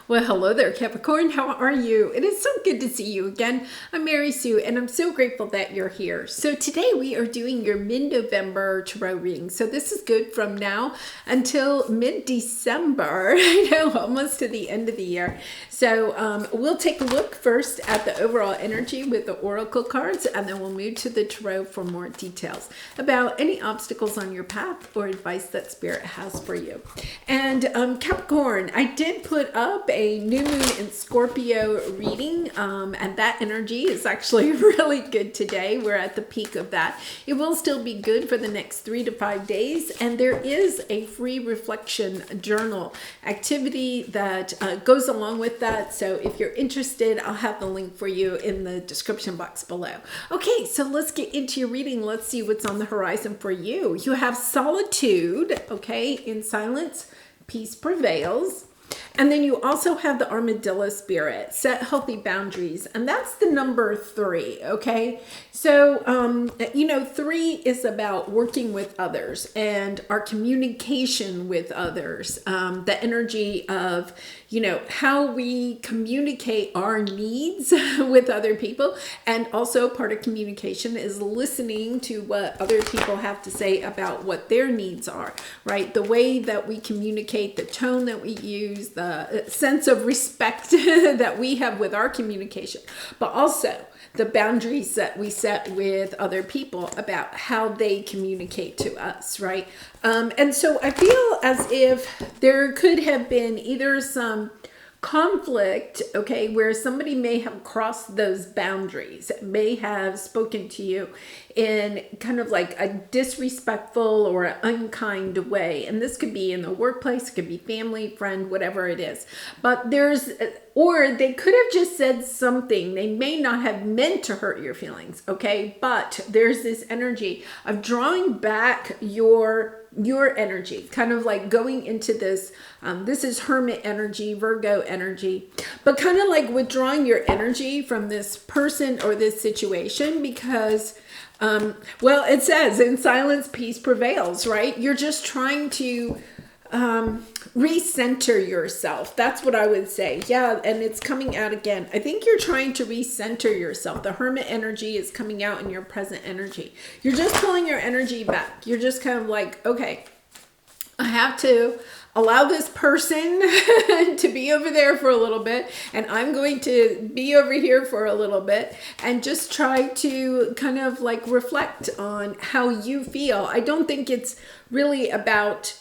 Well, hello there, Capricorn. How are you? It is so good to see you again. I'm Mary Sue, and I'm so grateful that you're here. So today we are doing your mid-November tarot reading. So this is good from now until mid-December. I know, almost to the end of the year. So we'll take a look first at the overall energy with the oracle cards, and then we'll move to the tarot for more details about any obstacles on your path or advice that Spirit has for you. And Capricorn, I did put up a new moon in Scorpio reading, and that energy is actually really good today. We're at the peak of that. It will still be good for the next 3 to 5 days, and there is a free reflection journal activity that goes along with that. So if you're interested, I'll have the link for you in the description box below. Okay, so let's get into your reading. Let's see what's on the horizon for you. You have solitude, okay, in silence, peace prevails. And then you also have the armadillo spirit, set healthy boundaries, and that's the number 3, okay? So, 3 is about working with others and our communication with others, the energy of, how we communicate our needs with other people. And also part of communication is listening to what other people have to say about what their needs are, right? The way that we communicate, the tone that we use, the sense of respect that we have with our communication, but also the boundaries that we set with other people about how they communicate to us, right? And so I feel as if there could have been either some conflict, okay, where somebody may have crossed those boundaries, may have spoken to you in kind of like a disrespectful or unkind way. And this could be in the workplace, it could be family, friend, whatever it is. But or they could have just said something. They may not have meant to hurt your feelings, okay? But there's this energy of drawing back your energy, kind of like going into this, this is Hermit energy, Virgo energy, but kind of like withdrawing your energy from this person or this situation because, it says in silence, peace prevails, right? You're just trying to recenter yourself. That's what I would say. Yeah, and it's coming out again. I think you're trying to recenter yourself. The Hermit energy is coming out in your present energy. You're just pulling your energy back. You're just kind of like, okay, I have to allow this person to be over there for a little bit, and I'm going to be over here for a little bit, and just try to kind of like reflect on how you feel. I don't think it's really about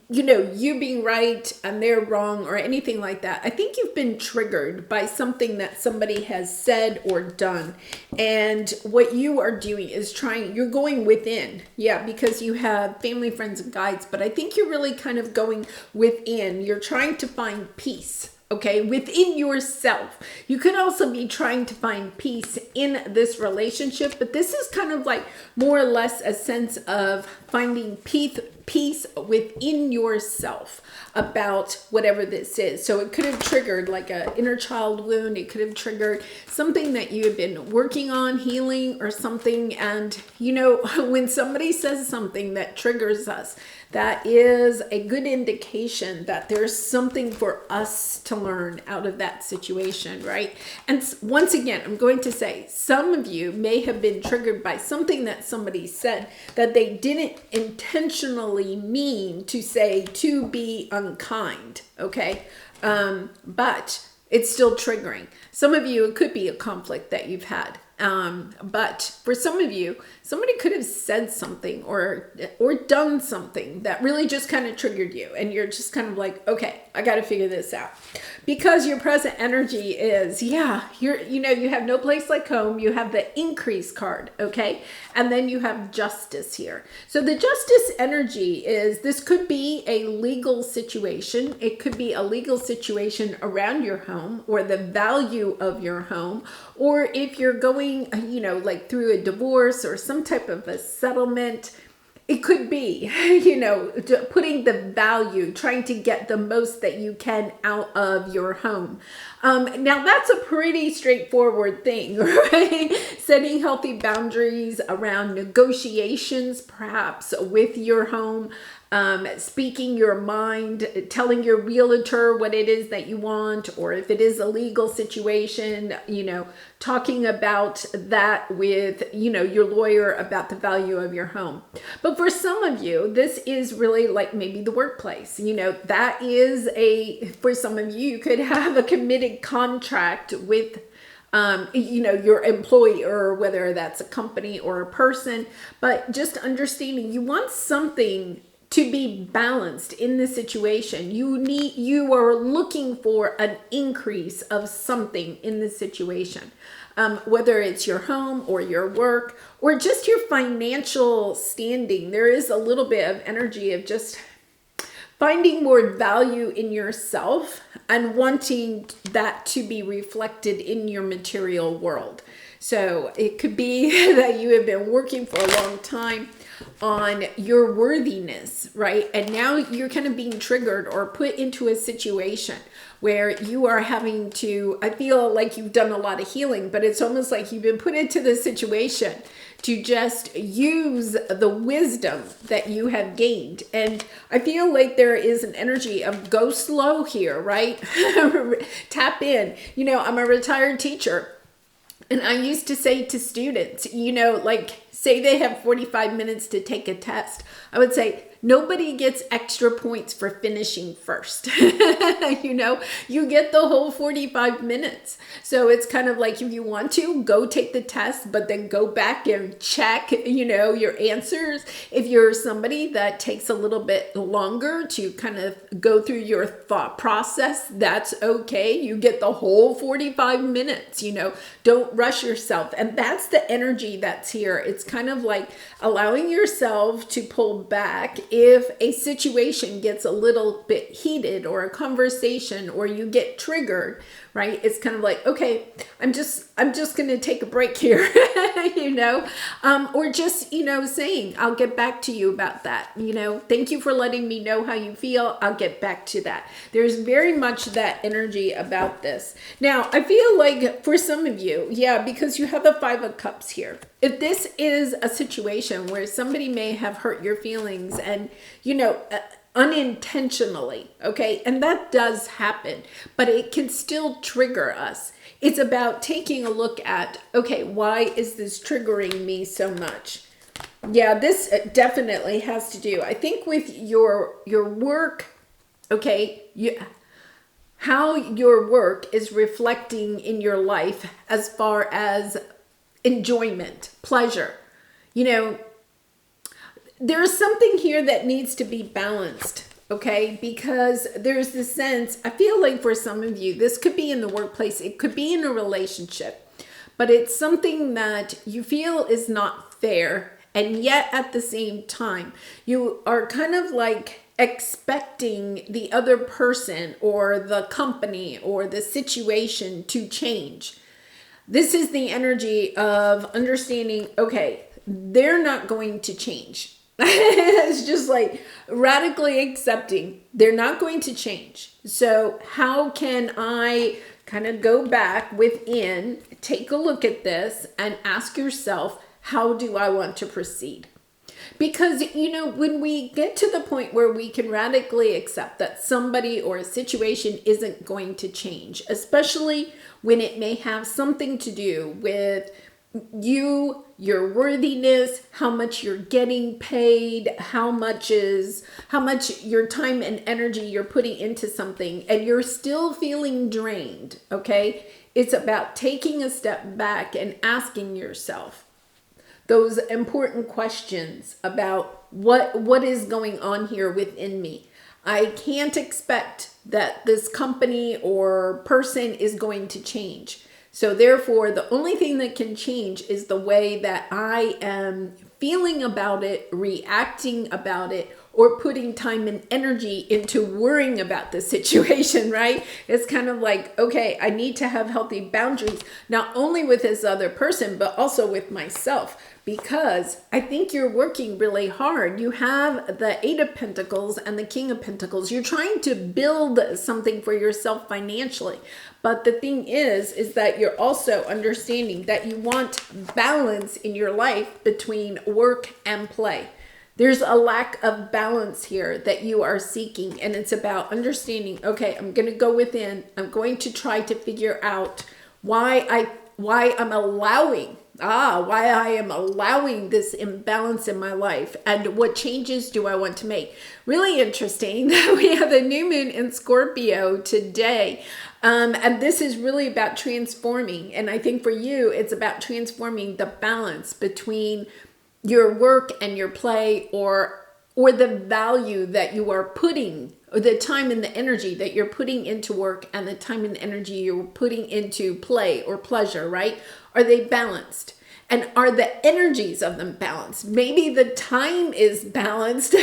you being right and they're wrong or anything like that. I think you've been triggered by something that somebody has said or done. And what you are doing is you're going within. Yeah, because you have family, friends, and guides. But I think you're really kind of going within. You're trying to find peace. Okay, within yourself. You could also be trying to find peace in this relationship, but this is kind of like more or less a sense of finding peace within yourself about whatever this is. So it could have triggered like an inner child wound. It could have triggered something that you have been working on healing or something. And when somebody says something that triggers us, that is a good indication that there's something for us to learn out of that situation, right? And once again, I'm going to say some of you may have been triggered by something that somebody said that they didn't intentionally mean to say to be unkind, okay? But it's still triggering. Some of you, it could be a conflict that you've had. But for some of you, somebody could have said something or done something that really just kind of triggered you. And you're just kind of like, okay, I got to figure this out. Because your present energy is, you have no place like home. You have the increase card, okay? And then you have justice here. So the justice energy is, this could be a legal situation. It could be a legal situation around your home or the value of your home. Or if you're going, like through a divorce or some type of a settlement, it could be, putting the value, trying to get the most that you can out of your home. Now that's a pretty straightforward thing, right? Setting healthy boundaries around negotiations, perhaps with your home. speaking your mind, telling your realtor what it is that you want, or if it is a legal situation, talking about that with, your lawyer about the value of your home. But for some of you, this is really like maybe the workplace. That is for some of you, you could have a committed contract with your employer, whether that's a company or a person, but just understanding you want something to be balanced in the situation. You are looking for an increase of something in the situation, whether it's your home or your work or just your financial standing. There is a little bit of energy of just finding more value in yourself and wanting that to be reflected in your material world. So it could be that you have been working for a long time on your worthiness, right? And now you're kind of being triggered or put into a situation where you are having to, I feel like you've done a lot of healing, but it's almost like you've been put into this situation to just use the wisdom that you have gained. And I feel like there is an energy of go slow here, right? Tap in. I'm a retired teacher. And I used to say to students, say they have 45 minutes to take a test. I would say, nobody gets extra points for finishing first. You get the whole 45 minutes. So it's kind of like if you want to, go take the test, but then go back and check, your answers. If you're somebody that takes a little bit longer to kind of go through your thought process, that's okay. You get the whole 45 minutes, don't rush yourself. And that's the energy that's here. It's kind of like allowing yourself to pull back if a situation gets a little bit heated or a conversation or you get triggered, right? It's kind of like, okay, I'm just going to take a break here, or just, saying, I'll get back to you about that. Thank you for letting me know how you feel. I'll get back to that. There's very much that energy about this. Now, I feel like for some of you, because you have the 5 of Cups here, if this is a situation where somebody may have hurt your feelings and, unintentionally, okay? And that does happen, but it can still trigger us. It's about taking a look at, okay, why is this triggering me so much? Yeah, this definitely has to do, I think, with your work, okay? How your work is reflecting in your life as far as enjoyment, pleasure. There's something here that needs to be balanced, okay? Because there's this sense, I feel like for some of you, this could be in the workplace, it could be in a relationship, but it's something that you feel is not fair. And yet at the same time, you are kind of like expecting the other person or the company or the situation to change. This is the energy of understanding, okay, they're not going to change. It's just like radically accepting they're not going to change. So how can I kind of go back within, take a look at this and ask yourself, how do I want to proceed? Because, when we get to the point where we can radically accept that somebody or a situation isn't going to change, especially when it may have something to do with you, your worthiness, how much you're getting paid, how much your time and energy you're putting into something, and you're still feeling drained, okay? It's about taking a step back and asking yourself those important questions about what is going on here within me. I can't expect that this company or person is going to change. So therefore, the only thing that can change is the way that I am feeling about it, reacting about it, or putting time and energy into worrying about the situation, right? It's kind of like, okay, I need to have healthy boundaries, not only with this other person, but also with myself, because I think you're working really hard. You have the 8 of Pentacles and the King of Pentacles. You're trying to build something for yourself financially. But the thing is that you're also understanding that you want balance in your life between work and play. There's a lack of balance here that you are seeking, and it's about understanding, okay, I'm going to go within. I'm going to try to figure out why I'm allowing this imbalance in my life, and what changes do I want to make. Really interesting that we have the new moon in Scorpio today. And this is really about transforming. And I think for you, it's about transforming the balance between your work and your play, or the value that you are putting, or the time and the energy that you're putting into work, and the time and energy you're putting into play or pleasure, right? Are they balanced? And are the energies of them balanced? Maybe the time is balanced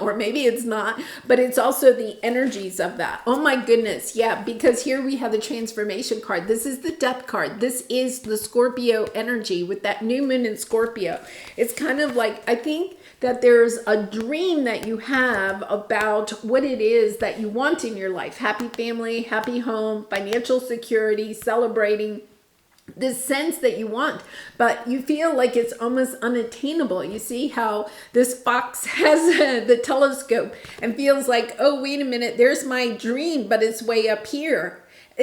or maybe it's not, but it's also the energies of that. Oh my goodness. Yeah, because here we have the transformation card. This is the death card. This is the Scorpio energy with that new moon in Scorpio. It's kind of like, I think that there's a dream that you have about what it is that you want in your life. Happy family, happy home, financial security, celebrating, this sense that you want, but you feel like it's almost unattainable. You see how this fox has the telescope and feels like, oh, wait a minute, there's my dream, but it's way up here.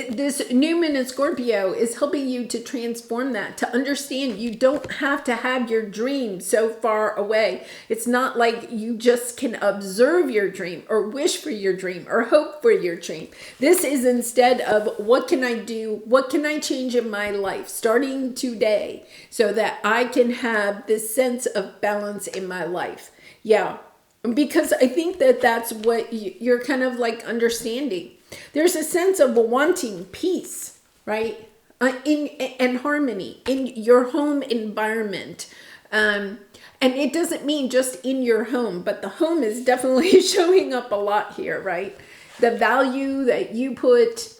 This new moon in Scorpio is helping you to transform that, to understand you don't have to have your dream so far away. It's not like you just can observe your dream or wish for your dream or hope for your dream. This is instead of, what can I do? What can I change in my life starting today so that I can have this sense of balance in my life? Yeah, because I think that that's what you're kind of like understanding. There's a sense of wanting peace, right? And harmony in your home environment. And it doesn't mean just in your home, but the home is definitely showing up a lot here, right? The value that you put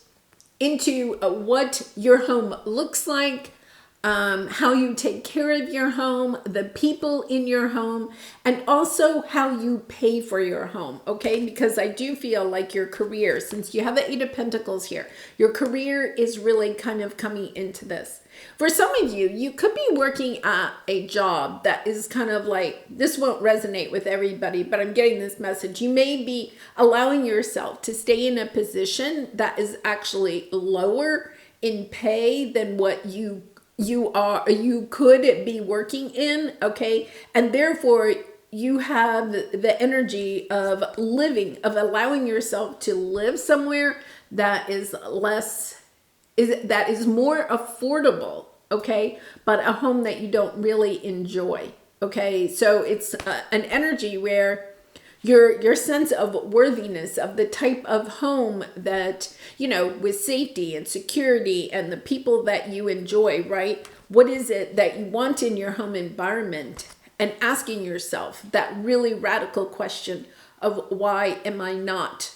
into what your home looks like, how you take care of your home, the people in your home, and also how you pay for your home, okay? Because I do feel like your career, since you have the Eight of Pentacles here, your career is really kind of coming into this. For some of you, you could be working at a job that is kind of like, this won't resonate with everybody, but I'm getting this message. You may be allowing yourself to stay in a position that is actually lower in pay than what you could be working in, okay? And therefore you have the energy of living, of allowing yourself to live somewhere that is more affordable, okay? But a home that you don't really enjoy, okay? So it's an energy where your sense of worthiness, of the type of home that, you know, with safety and security and the people that you enjoy, right? What is it that you want in your home environment? And asking yourself that really radical question of, why am I not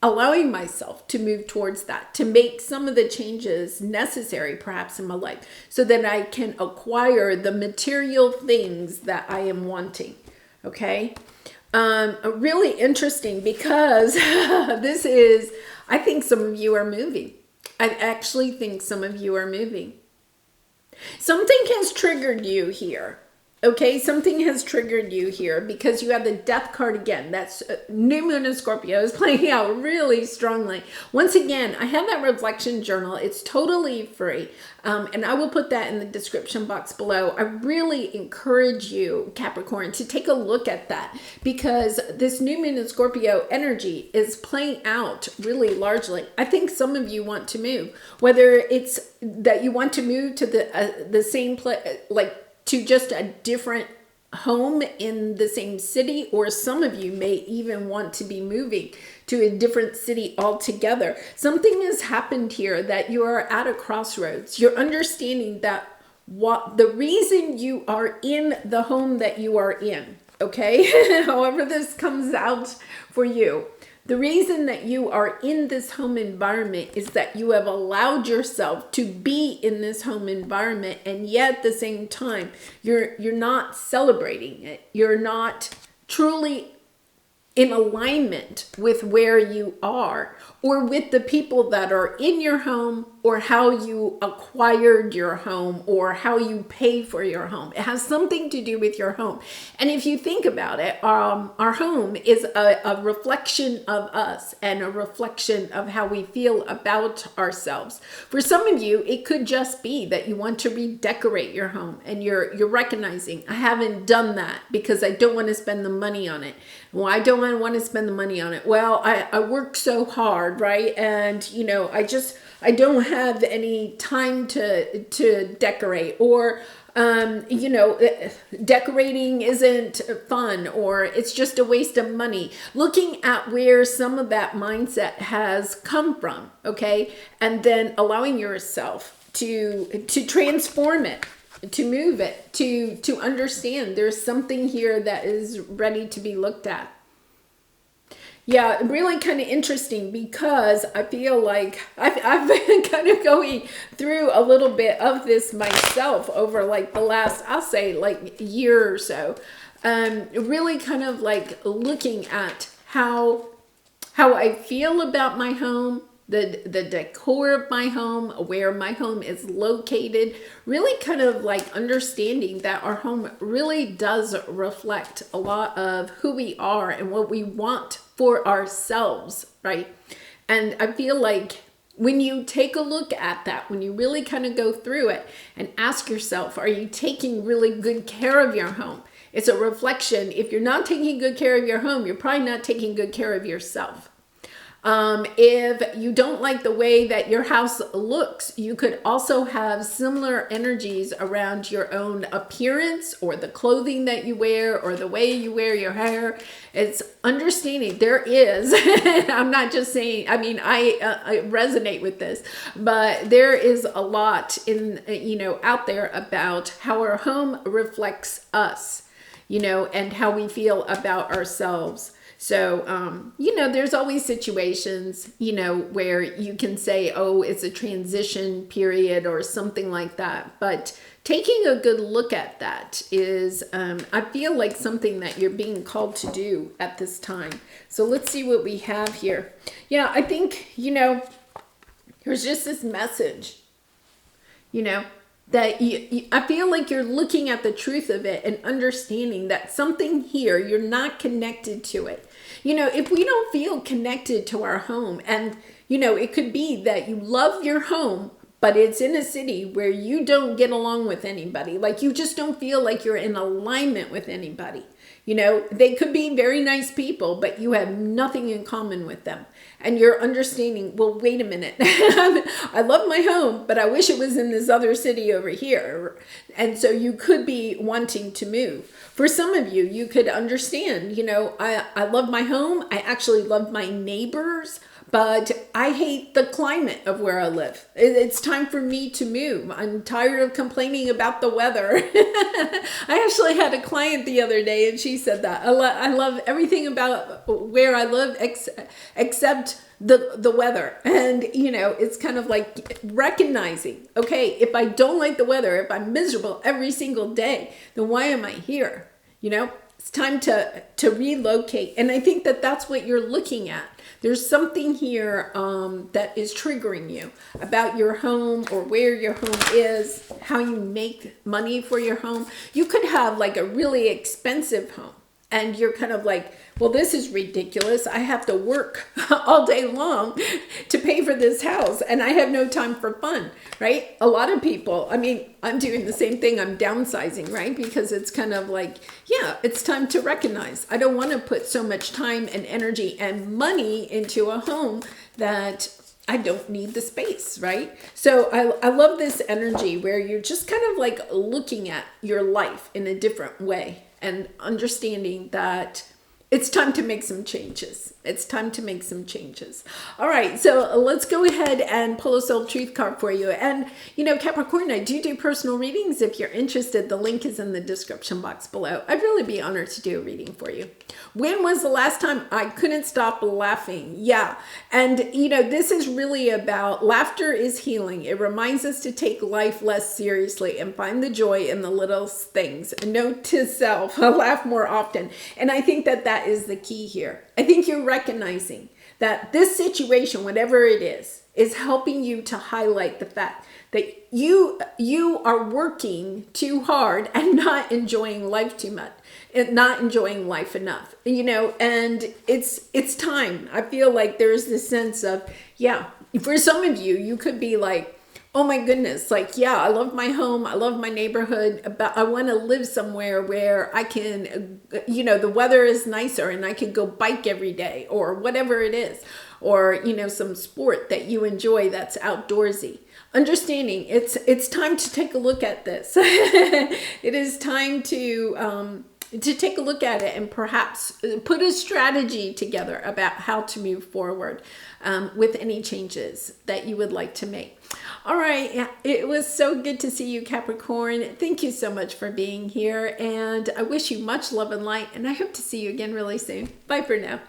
allowing myself to move towards that, to make some of the changes necessary perhaps in my life so that I can acquire the material things that I am wanting, okay? Really interesting, because this is, I think some of you are moving. I actually think some of you are moving. Something has triggered you here. Okay, something has triggered you here because you have the death card again. That's new moon in Scorpio is playing out really strongly. Once again, I have that reflection journal. It's totally free. And I will put that in the description box below. I really encourage you, Capricorn, to take a look at that, because this new moon in Scorpio energy is playing out really largely. I think some of you want to move, whether it's that you want to move to the same place, like to just a different home in the same city, or some of you may even want to be moving to a different city altogether. Something has happened here that you are at a crossroads. You're understanding that what the reason you are in the home that you are in, okay? However this comes out for you. The reason that you are in this home environment is that you have allowed yourself to be in this home environment, and yet at the same time, you're not celebrating it. You're not truly in alignment with where you are, or with the people that are in your home, or how you acquired your home, or how you pay for your home. It has something to do with your home. And if you think about it, our home is a reflection of us and a reflection of how we feel about ourselves. For some of you, it could just be that you want to redecorate your home, and you're recognizing, I haven't done that because I don't want to spend the money on it. Why don't I want to spend the money on it? Well, I work so hard, right? And I don't have any time to decorate, or decorating isn't fun, or it's just a waste of money. Looking at where some of that mindset has come from, okay? And then allowing yourself to transform it, to move it, to understand there's something here that is ready to be looked at. Yeah, really kind of interesting, because I feel like I've been kind of going through a little bit of this myself over like the last, I'll say like year or so. Really kind of like looking at how I feel about my home, the decor of my home, where my home is located, really kind of like understanding that our home really does reflect a lot of who we are and what we want for ourselves, right? And I feel like when you take a look at that, when you really kind of go through it and ask yourself, are you taking really good care of your home? It's a reflection. If you're not taking good care of your home, you're probably not taking good care of yourself. If you don't like the way that your house looks, you could also have similar energies around your own appearance, or the clothing that you wear, or the way you wear your hair. It's understanding there is, I'm not just saying, I mean, I resonate with this, but there is a lot in, out there about how our home reflects us, and how we feel about ourselves. So, there's always situations, where you can say, oh, it's a transition period or something like that. But taking a good look at that is, I feel like something that you're being called to do at this time. So let's see what we have here. Yeah, I think, there's just this message, that I feel like you're looking at the truth of it and understanding that something here, you're not connected to it. If we don't feel connected to our home, and, it could be that you love your home, but it's in a city where you don't get along with anybody. Like you just don't feel like you're in alignment with anybody. They could be very nice people, but you have nothing in common with them. And you're understanding, well, wait a minute. I love my home, but I wish it was in this other city over here. And so you could be wanting to move. For some of you, you could understand, I love my home. I actually love my neighbors, but I hate the climate of where I live. It's time for me to move. I'm tired of complaining about the weather. I actually had a client the other day, and she said that. I love everything about where I live except the weather. And, it's kind of like recognizing, okay, if I don't like the weather, if I'm miserable every single day, then why am I here? It's time to relocate. And I think that that's what you're looking at. There's something here that is triggering you about your home, or where your home is, how you make money for your home. You could have like a really expensive home, and you're kind of like, well, this is ridiculous. I have to work all day long to pay for this house, and I have no time for fun, right? A lot of people, I'm doing the same thing. I'm downsizing, right? Because it's kind of like, yeah, it's time to recognize. I don't want to put so much time and energy and money into a home that I don't need the space, right? So I love this energy where you're just kind of like looking at your life in a different way and understanding that it's time to make some changes. It's time to make some changes. All right, so let's go ahead and pull a soul truth card for you. And, Capricorn, I do personal readings. If you're interested, the link is in the description box below. I'd really be honored to do a reading for you. When was the last time I couldn't stop laughing? Yeah, and, this is really about laughter is healing. It reminds us to take life less seriously and find the joy in the little things. Note to self, laugh more often. And I think that is the key here. I think you're recognizing that this situation, whatever it is helping you to highlight the fact that you are working too hard and not enjoying life too much, and not enjoying life enough, and it's time. I feel like there's this sense of, yeah, for some of you, you could be like, oh my goodness, like, yeah, I love my home, I love my neighborhood, but I want to live somewhere where I can, the weather is nicer and I can go bike every day or whatever it is, or, some sport that you enjoy that's outdoorsy. Understanding it's time to take a look at this. It is time to take a look at it and perhaps put a strategy together about how to move forward with any changes that you would like to make. All right, it was so good to see you, Capricorn. Thank you so much for being here, and I wish you much love and light, and I hope to see you again really soon. Bye for now.